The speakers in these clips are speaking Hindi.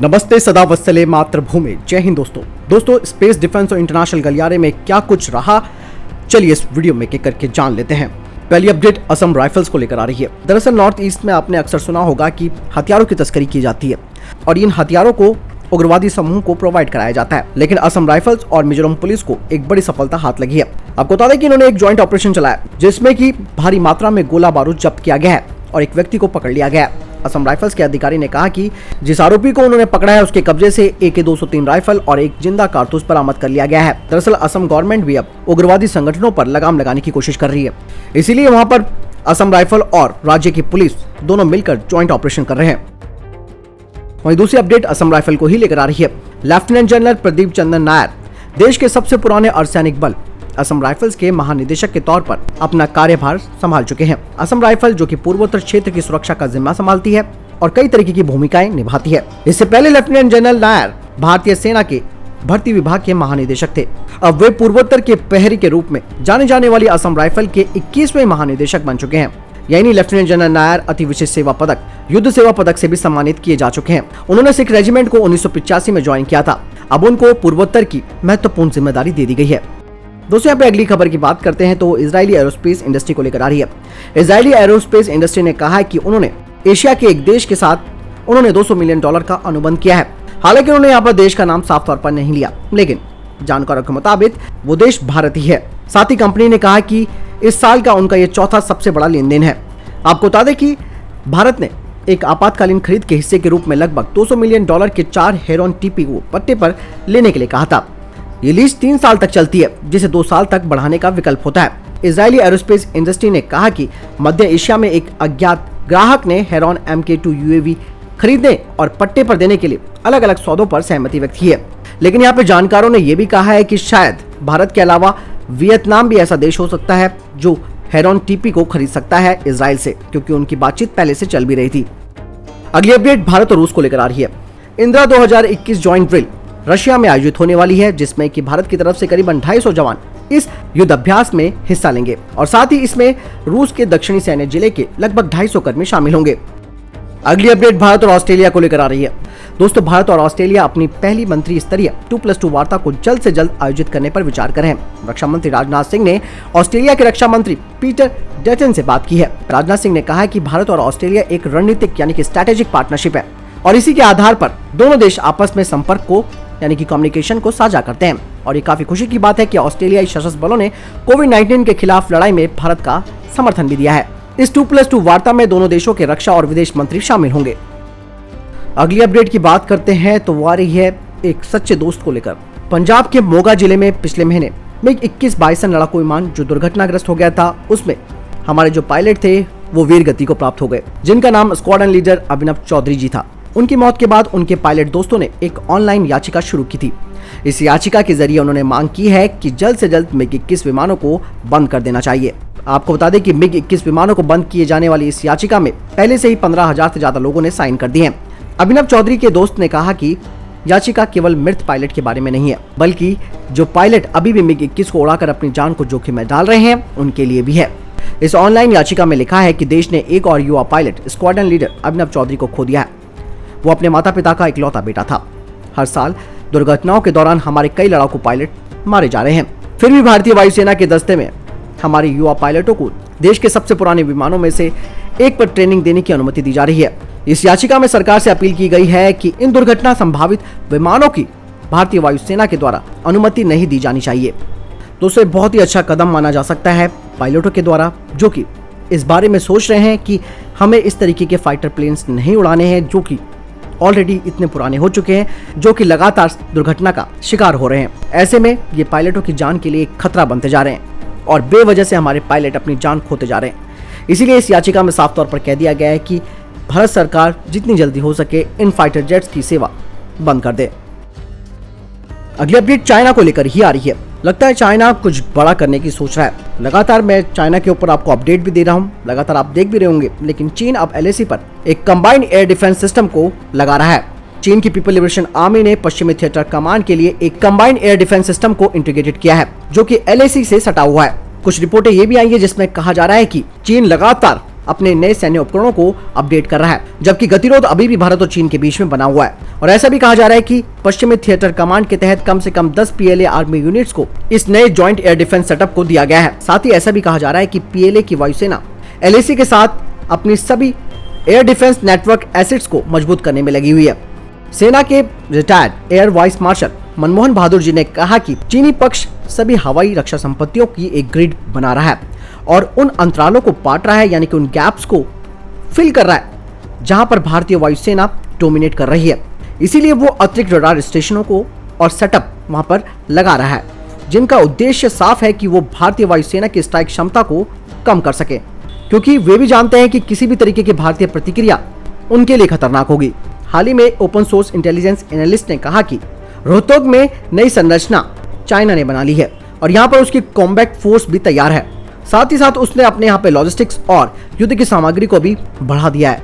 नमस्ते सदा वत्सले मातृभूमि। जय हिंद दोस्तों स्पेस डिफेंस और इंटरनेशनल गलियारे में क्या कुछ रहा, चलिए इस वीडियो में एक करके जान लेते हैं। पहली अपडेट असम राइफल्स को लेकर आ रही है। दरअसल नॉर्थ ईस्ट में आपने अक्सर सुना होगा कि हथियारों की तस्करी की जाती है और इन हथियारों को उग्रवादी समूह को प्रोवाइड कराया जाता है, लेकिन असम राइफल्स और मिजोरम पुलिस को एक बड़ी सफलता हाथ लगी है। आपको बता दें कि इन्होंने एक ज्वाइंट ऑपरेशन चलाया जिसमें कि भारी मात्रा में गोला बारूद जब्त किया गया है और एक व्यक्ति को पकड़ लिया गया है। असम राइफल्स के अधिकारी ने कहा कि जिस आरोपी को उन्होंने पकड़ा है उसके कब्जे से AK-203 राइफल और एक जिंदा कारतूस बरामद कर लिया गया है। दरअसल असम गवर्नमेंट भी अब उग्रवादी संगठनों पर लगाम लगाने की कोशिश कर रही है, इसीलिए वहां पर असम राइफल और राज्य की पुलिस दोनों मिलकर ज्वाइंट ऑपरेशन कर रहे हैं। वहीं दूसरी अपडेट असम राइफल को ही लेकर आ रही है। लेफ्टिनेंट जनरल प्रदीप चंद्र नायर देश के सबसे पुराने अर्धसैनिक बल असम राइफल्स के महानिदेशक के तौर पर अपना कार्यभार संभाल चुके हैं। असम राइफल जो कि पूर्वोत्तर क्षेत्र की सुरक्षा का जिम्मा संभालती है और कई तरीके की भूमिकाएं निभाती है। इससे पहले लेफ्टिनेंट जनरल नायर भारतीय सेना के भर्ती विभाग के महानिदेशक थे। अब वे पूर्वोत्तर के प्रहरी के रूप में जाने जाने वाली असम राइफल के 21वें महानिदेशक बन चुके हैं। यानी लेफ्टिनेंट जनरल नायर अति विशेष सेवा पदक, युद्ध सेवा पदक से भी सम्मानित किए जा चुके हैं। उन्होंने सिख रेजिमेंट को 1985 में ज्वाइन किया था। अब उनको पूर्वोत्तर की महत्वपूर्ण जिम्मेदारी दे दी गई है। दोस्तों यहाँ पे अगली खबर की बात करते हैं तो इजरायली एरोस्पेस इंडस्ट्री को लेकर आ रही है। इजरायली एरोस्पेस इंडस्ट्री ने कहा है कि उन्होंने एशिया के एक देश के साथ उन्होंने $200 मिलियन का अनुबंध किया है। हालांकि उन्होंने यहाँ पर देश का नाम साफ तौर पर नहीं लिया, लेकिन जानकारों के मुताबिक वो देश भारत ही है। साथ ही कंपनी ने कहा कि इस साल का उनका ये चौथा सबसे बड़ा लेन देन है। आपको बता दें कि भारत ने एक आपातकालीन खरीद के हिस्से के रूप में लगभग $200 मिलियन के 4 हेरोन TP को पट्टे पर लेने के लिए कहा था। ये लीज 3 साल तक चलती है, जिसे 2 साल तक बढ़ाने का विकल्प होता है। इजरायली एरोस्पेस इंडस्ट्री ने कहा कि मध्य एशिया में एक अज्ञात ग्राहक ने हेरोन MK2 UAV खरीदने और पट्टे पर देने के लिए अलग अलग सौदों पर सहमति व्यक्त की है। लेकिन यहाँ पे जानकारों ने यह भी कहा है कि शायद भारत के अलावा वियतनाम भी ऐसा देश हो सकता है जो हेरोन TP को खरीद सकता है इजराइल से, क्योंकि उनकी बातचीत पहले से चल भी रही थी। अगली अपडेट भारत और रूस को लेकर आ रही है। इंदिरा 2021 ज्वाइंट ड्रिल रशिया में आयोजित होने वाली है, जिसमें कि भारत की तरफ से करीबन 250 जवान इस युद्ध अभ्यास में हिस्सा लेंगे और साथ ही इसमें रूस के दक्षिणी सैन्य जिले के लगभग 250 कर्मी शामिल होंगे। अगली अपडेट भारत और ऑस्ट्रेलिया को लेकर आ रही है। दोस्तों भारत और ऑस्ट्रेलिया अपनी पहली मंत्री स्तरीय 2+2 वार्ता को जल्द से जल्द आयोजित करने पर विचार कर रहे हैं। रक्षा मंत्री राजनाथ सिंह ने ऑस्ट्रेलिया के रक्षा मंत्री पीटर डटन से बात की है। राजनाथ सिंह ने कहा है कि भारत और ऑस्ट्रेलिया एक रणनीतिक यानी कि स्ट्रैटेजिक पार्टनरशिप है और इसी के आधार पर दोनों देश आपस में संपर्क को यानी कि कम्युनिकेशन को साझा करते हैं। और ये काफी खुशी की बात है कि ऑस्ट्रेलियाई सशस्त्र बलों ने कोविड-19 के खिलाफ लड़ाई में भारत का समर्थन भी दिया है। इस 2+2 वार्ता में दोनों देशों के रक्षा और विदेश मंत्री शामिल होंगे। अगली अपडेट की बात करते हैं तो वो आ रही है एक सच्चे दोस्त को लेकर। पंजाब के मोगा जिले में पिछले महीने MiG-21 बाइसन लड़ाकू विमान जो दुर्घटनाग्रस्त हो गया था, उसमें हमारे जो पायलट थे वो वीर गति को प्राप्त हो गए, जिनका नाम स्क्वाड्रन लीडर अभिनव चौधरी जी था। उनकी मौत के बाद उनके पायलट दोस्तों ने एक ऑनलाइन याचिका शुरू की थी। इस याचिका के जरिए उन्होंने मांग की है कि जल्द से जल्द MiG-21 विमानों को बंद कर देना चाहिए। आपको बता दें कि MiG-21 विमानों को बंद किए जाने वाली इस याचिका में पहले से ही 15,000 से ज्यादा लोगों ने साइन कर दिए हैं। अभिनव चौधरी के दोस्त ने कहा कि याचिका केवल मृत पायलट के बारे में नहीं है, बल्कि जो पायलट अभी भी MiG-21 को उड़ाकर अपनी जान को जोखिम में डाल रहे हैं उनके लिए भी है। इस ऑनलाइन याचिका में लिखा है कि देश ने एक और युवा पायलट स्क्वाड्रन लीडर अभिनव चौधरी को खो दिया है। वो अपने माता पिता का इकलौता बेटा था। हर साल दुर्घटनाओं के दौरान हमारे कई लड़ाकू पायलट मारे जा रहे हैं, फिर भी भारतीय वायुसेना के दस्ते में हमारे युवा पायलटों को देश के सबसे पुराने विमानों में से एक पर ट्रेनिंग देने की अनुमति दी जा रही है। इस याचिका में सरकार से अपील की गई है कि इन दुर्घटना संभावित विमानों की भारतीय वायुसेना के द्वारा अनुमति नहीं दी जानी चाहिए। दोस्तों बहुत ही अच्छा कदम माना जा सकता है पायलटों के द्वारा, जो कि इस बारे में सोच रहे हैं कि हमें इस तरीके के फाइटर प्लेन्स नहीं उड़ाने हैं जो कि ऑलरेडी इतने पुराने हो चुके हैं, जो कि लगातार दुर्घटना का शिकार हो रहे हैं। ऐसे में ये पायलटों की जान के लिए एक खतरा बनते जा रहे हैं और बेवजह से हमारे पायलट अपनी जान खोते जा रहे हैं। इसीलिए इस याचिका में साफ तौर पर कह दिया गया है कि भारत सरकार जितनी जल्दी हो सके इन फाइटर जेट्स की सेवा बंद कर दे। अगली अपडेट चाइना को लेकर ही आ रही है। लगता है चाइना कुछ बड़ा करने की सोच रहा है। लगातार मैं चाइना के ऊपर आपको अपडेट भी दे रहा हूँ, लगातार आप देख भी रहे होंगे, लेकिन चीन अब LAC पर एक कंबाइंड एयर डिफेंस सिस्टम को लगा रहा है। चीन की पीपल लिबरेशन आर्मी ने पश्चिमी थिएटर कमांड के लिए एक कंबाइंड एयर डिफेंस सिस्टम को इंटीग्रेटेड किया है, जो कि LAC से सटा हुआ है। कुछ रिपोर्टें ये भी आई है जिसमें कहा जा रहा है कि चीन लगातार अपने नए सैन्य उपकरणों को अपडेट कर रहा है, जबकि गतिरोध अभी भी भारत और चीन के बीच में बना हुआ है। और ऐसा भी कहा जा रहा है कि पश्चिमी थिएटर कमांड के तहत कम से कम 10 PLA आर्मी यूनिट्स को इस नए जॉइंट एयर डिफेंस सेटअप को दिया गया है। साथ ही ऐसा भी कहा जा रहा है कि PLA की वायुसेना LAC के साथ अपनी सभी एयर डिफेंस नेटवर्क एसेट्स को मजबूत करने में लगी हुई है। सेना के retired air vice marshal Manmohan Bahadur ji ने कहा कि चीनी पक्ष सभी हवाई रक्षा संपत्तियों की एक ग्रिड बना रहा है और उन अंतरालों को पाट रहा है, यानी कि उन गैप्स को फिल कर रहा है जहां पर भारतीय वायुसेना डोमिनेट कर रही है। इसीलिए वो अतिरिक्त रडार स्टेशनों को और सेटअप वहां पर लगा रहा है, जिनका उद्देश्य साफ है कि वो भारतीय वायुसेना की स्ट्राइक क्षमता को कम कर सके, क्योंकि वे भी जानते हैं कि किसी भी तरीके की भारतीय प्रतिक्रिया उनके लिए खतरनाक होगी। हाल ही में ओपन सोर्स इंटेलिजेंस एनालिस्ट ने कहा कि रोहतक में नई संरचना चाइना ने बना ली है और यहाँ पर उसकी कॉम्बैट फोर्स भी तैयार है। साथ ही साथ उसने अपने यहाँ पे लॉजिस्टिक्स और युद्ध की सामग्री को भी बढ़ा दिया है।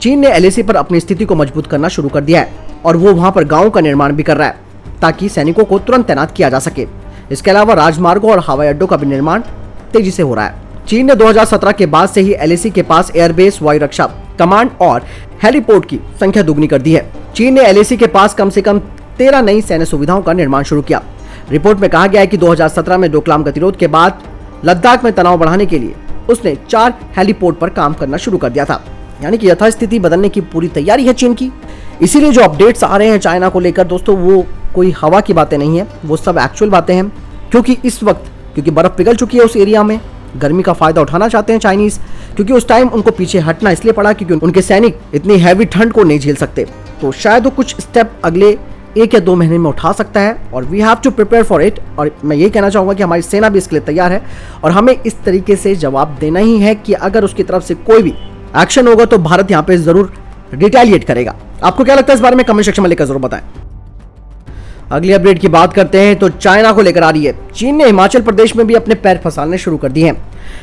चीन ने LAC पर अपनी स्थिति को मजबूत करना शुरू कर दिया है और वो वहाँ पर गाँव का निर्माण भी कर रहा है ताकि सैनिकों को तुरंत तैनात किया जा सके। इसके अलावा राजमार्गों और हवाई अड्डों का भी निर्माण तेजी से हो रहा है। चीन ने 2017 के बाद से ही LAC के पास एयरबेस, वायु रक्षा कमांड और हेलीपोर्ट की संख्या दुगनी कर दी है। चीन ने LAC के पास कम से कम 13 नई सैन्य सुविधाओं का निर्माण शुरू किया। रिपोर्ट में कहा गया है कि 2017 में डोकलाम गतिरोध के बाद लद्दाख में तनाव बढ़ाने के लिए उसने 4 हेलीपोर्ट पर काम करना शुरू कर दिया था, यानी कि यथास्थिति बदलने की पूरी तैयारी है चीन की। इसीलिए जो अपडेट्स आ रहे हैं चाइना को लेकर दोस्तों, वो कोई हवा की बातें नहीं है, वो सब एक्चुअल बातें हैं। क्योंकि इस वक्त क्योंकि बर्फ पिघल चुकी है उस एरिया में, गर्मी का फायदा उठाना चाहते हैं चाइनीज, क्योंकि उस टाइम उनको पीछे हटना इसलिए पड़ा क्योंकि उनके सैनिक इतनी हैवी ठंड को नहीं झेल सकते। तो शायद वो कुछ स्टेप अगले 1 या 2 महीने में उठा सकता है और we have to prepare for it. और मैं ये कहना चाहूँगा कि हमारी सेना भी इसके लिए तैयार है और हमें इस तरीके से जवाब देना ही है कि अगर उसकी तरफ से कोई भी एक्शन होगा तो भारत यहाँ पे जरूर रिटेलिएट करेगा। आपको क्या लगता है इस बारे में कमेंट सेक्शन में लेकर जरूर बताएं। अगली अपडेट की बात करते हैं तो चाइना को लेकर आ रही है। चीन ने हिमाचल प्रदेश में भी अपने पैर फंसाने शुरू कर दिए हैं।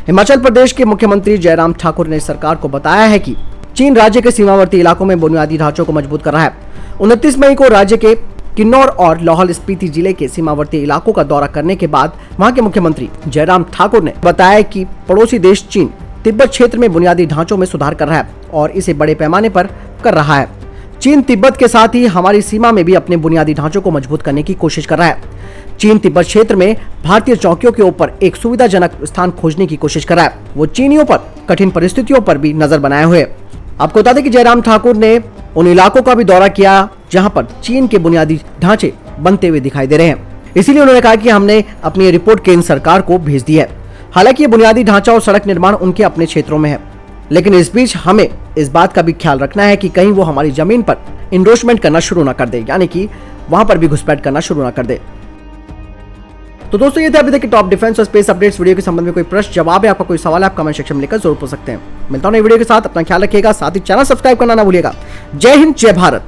हिमाचल प्रदेश के मुख्यमंत्री जयराम ठाकुर ने सरकार को बताया है कि चीन राज्य के सीमावर्ती इलाकों में बुनियादी ढांचों को मजबूत कर रहा है। 29 मई को राज्य के किन्नौर और लाहौल स्पीति जिले के सीमावर्ती इलाकों का दौरा करने के बाद वहां के मुख्यमंत्री जयराम ठाकुर ने बताया कि पड़ोसी देश चीन तिब्बत क्षेत्र में बुनियादी ढांचों में सुधार कर रहा है और इसे बड़े पैमाने पर कर रहा है। चीन तिब्बत के साथ ही हमारी सीमा में भी अपने बुनियादी ढांचों को मजबूत करने की कोशिश कर रहा है। चीन तिब्बत क्षेत्र में भारतीय चौकियों के ऊपर एक सुविधाजनक स्थान खोजने की कोशिश कर रहा है। वो चीनियों पर कठिन परिस्थितियों पर भी नजर बनाए हुए। आपको बता दें कि जयराम ठाकुर ने उन इलाकों का भी दौरा किया जहां पर चीन के बुनियादी ढांचे बनते हुए दिखाई दे रहे हैं। इसीलिए उन्होंने कहा कि हमने अपनी रिपोर्ट केंद्र सरकार को भेज दी है। हालांकि ये बुनियादी ढांचा और सड़क निर्माण उनके अपने क्षेत्रों में है, लेकिन इस बीच हमें इस बात का भी ख्याल रखना है कि कहीं वो हमारी जमीन पर इन्वेस्टमेंट करना शुरू ना कर दे, यानी कि वहां पर भी घुसपैठ करना शुरू ना कर दे। तो दोस्तों ये थे अभी तक के टॉप डिफेंस और स्पेस अपडेट्स। वीडियो के संबंध में कोई प्रश्न जवाब है, आपका कोई सवाल है, आप कमेंट सेक्शन में लेकर जरूर पूछ सकते हैं। मिलता हूं नई वीडियो के साथ, अपना ख्याल रखिएगा, साथ ही चैनल सब्सक्राइब करना ना भूलिएगा। जय हिंद, जय भारत।